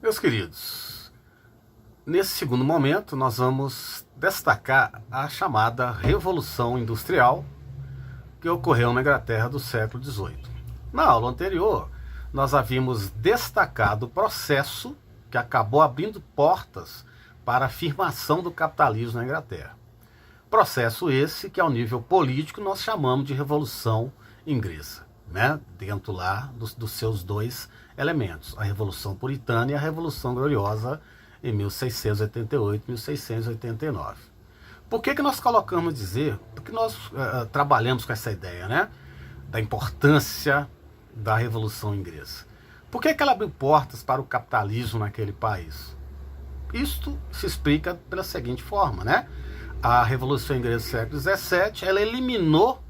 Meus queridos, nesse segundo momento nós vamos destacar a chamada Revolução Industrial que ocorreu na Inglaterra do século XVIII. Na aula anterior, nós havíamos destacado o processo que acabou abrindo portas para a afirmação do capitalismo na Inglaterra. Processo esse que, ao nível político, nós chamamos de Revolução Inglesa, né? Dentro lá dos seus dois elementos, a Revolução Puritana e a Revolução Gloriosa em 1688 e 1689. Por que nós colocamos dizer? Porque nós trabalhamos com essa ideia, né? Da importância da Revolução Inglesa. Por que ela abriu portas para o capitalismo naquele país? Isto se explica pela seguinte forma, né? A Revolução Inglesa do século XVII, ela eliminou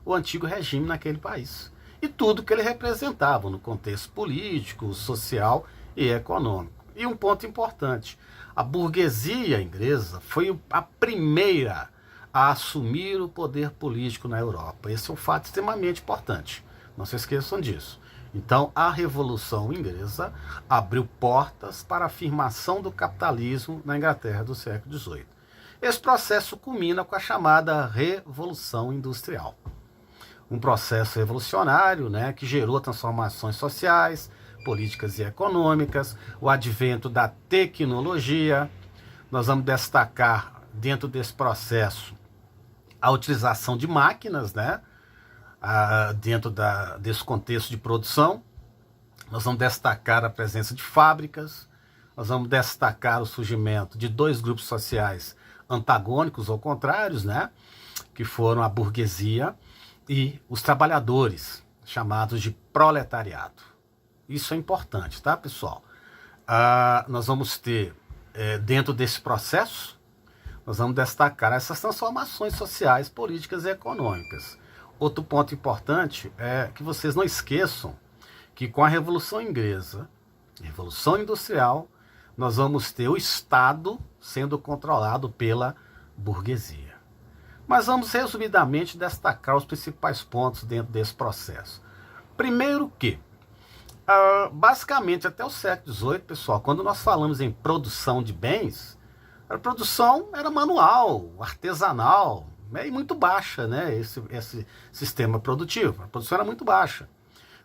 o antigo regime naquele país. E tudo que ele representava no contexto político, social e econômico. E um ponto importante, a burguesia inglesa foi a primeira a assumir o poder político na Europa. Esse é um fato extremamente importante, não se esqueçam disso. Então, a Revolução Inglesa abriu portas para a afirmação do capitalismo na Inglaterra do século XVIII. Esse processo culmina com a chamada Revolução Industrial. Um processo revolucionário, né, que gerou transformações sociais, políticas e econômicas, o advento da tecnologia. Nós vamos destacar, dentro desse processo, a utilização de máquinas, né, dentro desse contexto de produção. Nós vamos destacar a presença de fábricas, nós vamos destacar o surgimento de dois grupos sociais antagônicos ou contrários, né, que foram a burguesia e os trabalhadores, chamados de proletariado. Isso é importante, tá, pessoal? Nós vamos ter, dentro desse processo, nós vamos destacar essas transformações sociais, políticas e econômicas. Outro ponto importante é que vocês não esqueçam que com a Revolução Inglesa, Revolução Industrial, nós vamos ter o Estado sendo controlado pela burguesia. Mas vamos resumidamente destacar os principais pontos dentro desse processo. Primeiro que, basicamente até o século XVIII, pessoal, quando nós falamos em produção de bens, a produção era manual, artesanal, né, e muito baixa, né, esse sistema produtivo. A produção era muito baixa.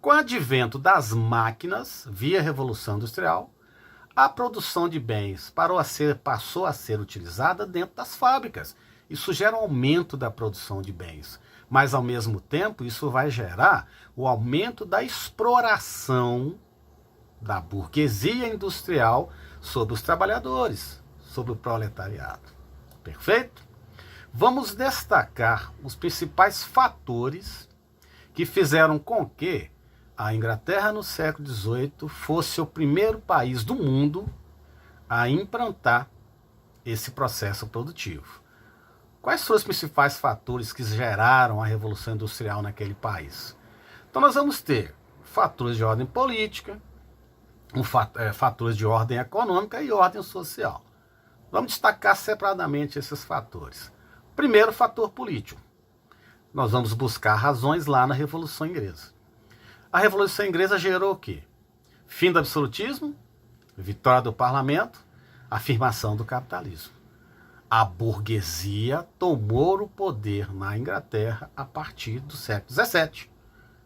Com o advento das máquinas, via Revolução Industrial, a produção de bens passou a ser utilizada dentro das fábricas. Isso gera um aumento da produção de bens, mas ao mesmo tempo isso vai gerar o aumento da exploração da burguesia industrial sobre os trabalhadores, sobre o proletariado. Perfeito? Vamos destacar os principais fatores que fizeram com que a Inglaterra no século XVIII fosse o primeiro país do mundo a implantar esse processo produtivo. Quais foram os principais fatores que geraram a Revolução Industrial naquele país? Então nós vamos ter fatores de ordem política, fatores de ordem econômica e ordem social. Vamos destacar separadamente esses fatores. Primeiro, fator político. Nós vamos buscar razões lá na Revolução Inglesa. A Revolução Inglesa gerou o quê? Fim do absolutismo, vitória do parlamento, afirmação do capitalismo. A burguesia tomou o poder na Inglaterra a partir do século XVII.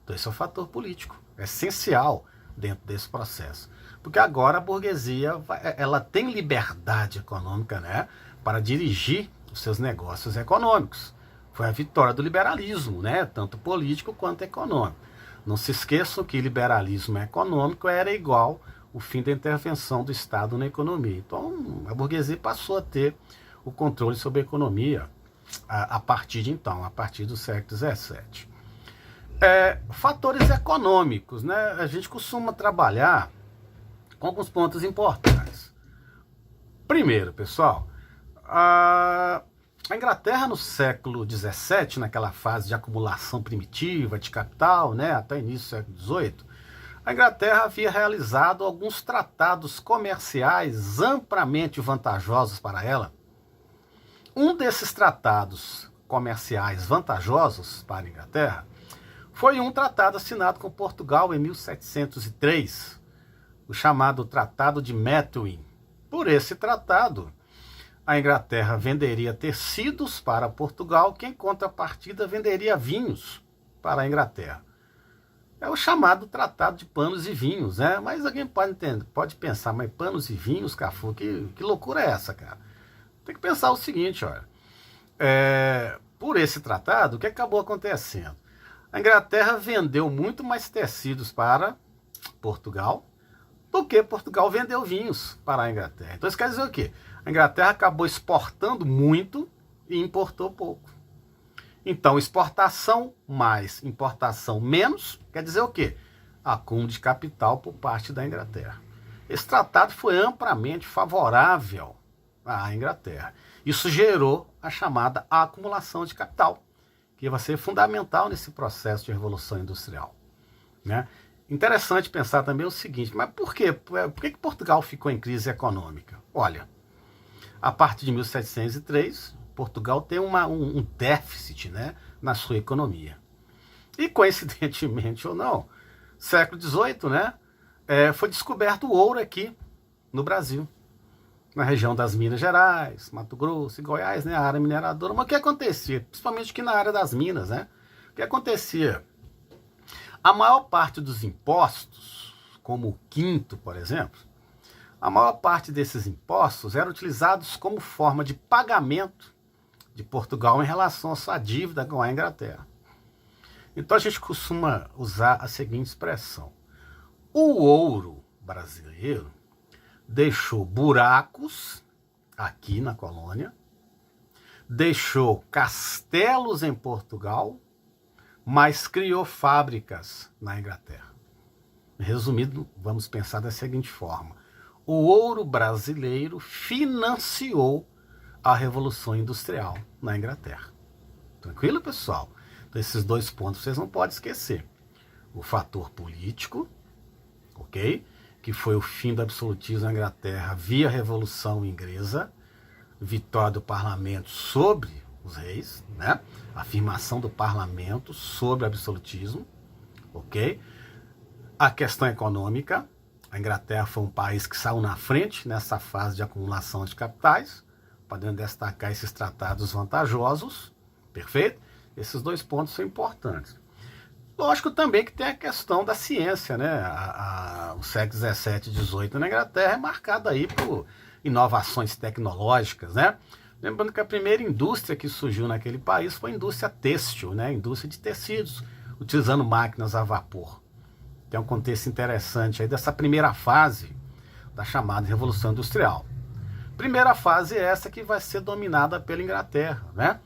Então esse é um fator político, essencial dentro desse processo. Porque agora a burguesia ela tem liberdade econômica, né, para dirigir os seus negócios econômicos. Foi a vitória do liberalismo, né, tanto político quanto econômico. Não se esqueçam que liberalismo econômico era igual o fim da intervenção do Estado na economia. Então a burguesia passou a ter o controle sobre a economia a partir de então, a partir do século XVII. Fatores econômicos, né? A gente costuma trabalhar com alguns pontos importantes. Primeiro, pessoal, a Inglaterra no século XVII, naquela fase de acumulação primitiva de capital, né, até o início do século XVIII, a Inglaterra havia realizado alguns tratados comerciais amplamente vantajosos para ela. Um desses tratados comerciais vantajosos para a Inglaterra foi um tratado assinado com Portugal em 1703, o chamado Tratado de Methuen. Por esse tratado, a Inglaterra venderia tecidos para Portugal, que em contrapartida venderia vinhos para a Inglaterra. É o chamado Tratado de Panos e Vinhos, né? Mas alguém pode pensar, mas panos e vinhos, Cafu, que loucura é essa, cara? Tem que pensar o seguinte, olha. Por esse tratado, o que acabou acontecendo? A Inglaterra vendeu muito mais tecidos para Portugal do que Portugal vendeu vinhos para a Inglaterra. Então isso quer dizer o quê? A Inglaterra acabou exportando muito e importou pouco. Então, exportação mais importação menos, quer dizer o quê? Acúmulo de capital por parte da Inglaterra. Esse tratado foi amplamente favorável à Inglaterra. Isso gerou a chamada acumulação de capital, que vai ser fundamental nesse processo de revolução industrial, né? Interessante pensar também o seguinte, mas por quê? Por que Portugal ficou em crise econômica? Olha, a partir de 1703, Portugal tem um déficit, né, na sua economia. E coincidentemente ou não, século XVIII, né, foi descoberto o ouro aqui no Brasil, na região das Minas Gerais, Mato Grosso e Goiás, né, a área mineradora. Mas o que acontecia? Principalmente aqui na área das minas, né? O que acontecia? A maior parte dos impostos, como o quinto, por exemplo, a maior parte desses impostos eram utilizados como forma de pagamento de Portugal em relação à sua dívida com a Inglaterra. Então a gente costuma usar a seguinte expressão: o ouro brasileiro deixou buracos aqui na colônia, deixou castelos em Portugal, mas criou fábricas na Inglaterra. Resumido, vamos pensar da seguinte forma: o ouro brasileiro financiou a Revolução Industrial na Inglaterra. Tranquilo, pessoal? Então, esses dois pontos vocês não podem esquecer. O fator político, ok? Que foi o fim do absolutismo na Inglaterra via Revolução Inglesa, vitória do parlamento sobre os reis, né? Afirmação do parlamento sobre o absolutismo, ok? A questão econômica, a Inglaterra foi um país que saiu na frente nessa fase de acumulação de capitais, podendo destacar esses tratados vantajosos, perfeito? Esses dois pontos são importantes. Lógico também que tem a questão da ciência, né? O século XVII e XVIII na Inglaterra é marcado aí por inovações tecnológicas, né? Lembrando que a primeira indústria que surgiu naquele país foi a indústria têxtil, né? A indústria de tecidos, utilizando máquinas a vapor. Tem um contexto interessante aí dessa primeira fase da chamada Revolução Industrial. Primeira fase é essa que vai ser dominada pela Inglaterra, né?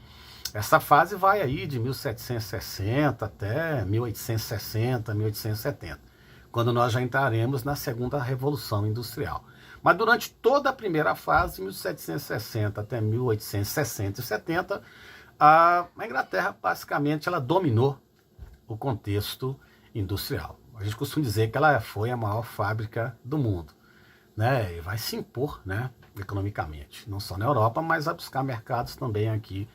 Essa fase vai aí de 1760 até 1860, 1870, quando nós já entraremos na segunda Revolução Industrial. Mas durante toda a primeira fase, 1760 até 1860 e 70, a Inglaterra basicamente ela dominou o contexto industrial. A gente costuma dizer que ela foi a maior fábrica do mundo, né? E vai se impor, né, economicamente, não só na Europa, mas a buscar mercados também aqui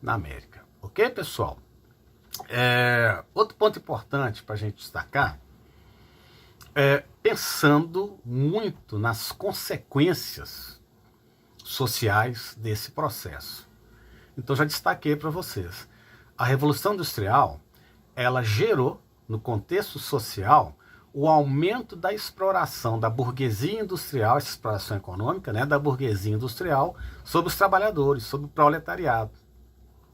na América. Ok, pessoal? Outro ponto importante para a gente destacar é pensando muito nas consequências sociais desse processo. Então já destaquei para vocês. A Revolução Industrial, ela gerou, no contexto social, o aumento da exploração da burguesia industrial, essa exploração econômica, né, da burguesia industrial sobre os trabalhadores, sobre o proletariado.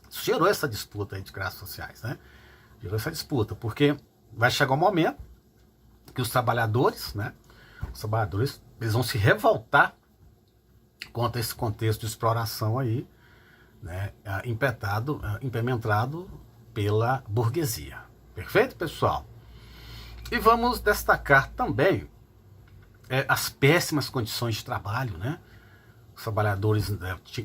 Isso gerou essa disputa aí de classes sociais, né? Gerou essa disputa, porque vai chegar um momento que os trabalhadores, né, eles vão se revoltar contra esse contexto de exploração aí, né, implementado pela burguesia. Perfeito, pessoal? E vamos destacar também as péssimas condições de trabalho, né? Os trabalhadores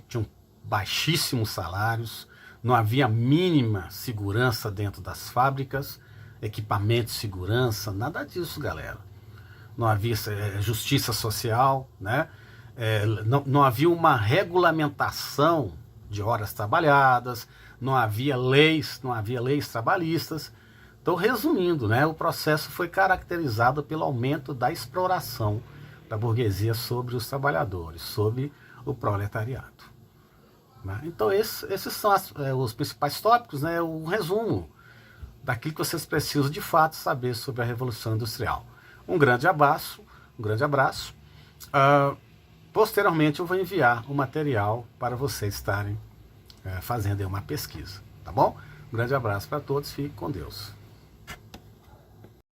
tinham baixíssimos salários, não havia mínima segurança dentro das fábricas, equipamento de segurança, nada disso, galera. Não havia justiça social, né? Não havia uma regulamentação de horas trabalhadas, não havia leis trabalhistas. Então, resumindo, né, o processo foi caracterizado pelo aumento da exploração da burguesia sobre os trabalhadores, sobre o proletariado. Né? Então, esses são os principais tópicos, né, um resumo daquilo que vocês precisam de fato saber sobre a Revolução Industrial. Um grande abraço, um grande abraço. Posteriormente eu vou enviar o material para vocês estarem fazendo aí uma pesquisa, tá bom? Um grande abraço para todos, fique com Deus.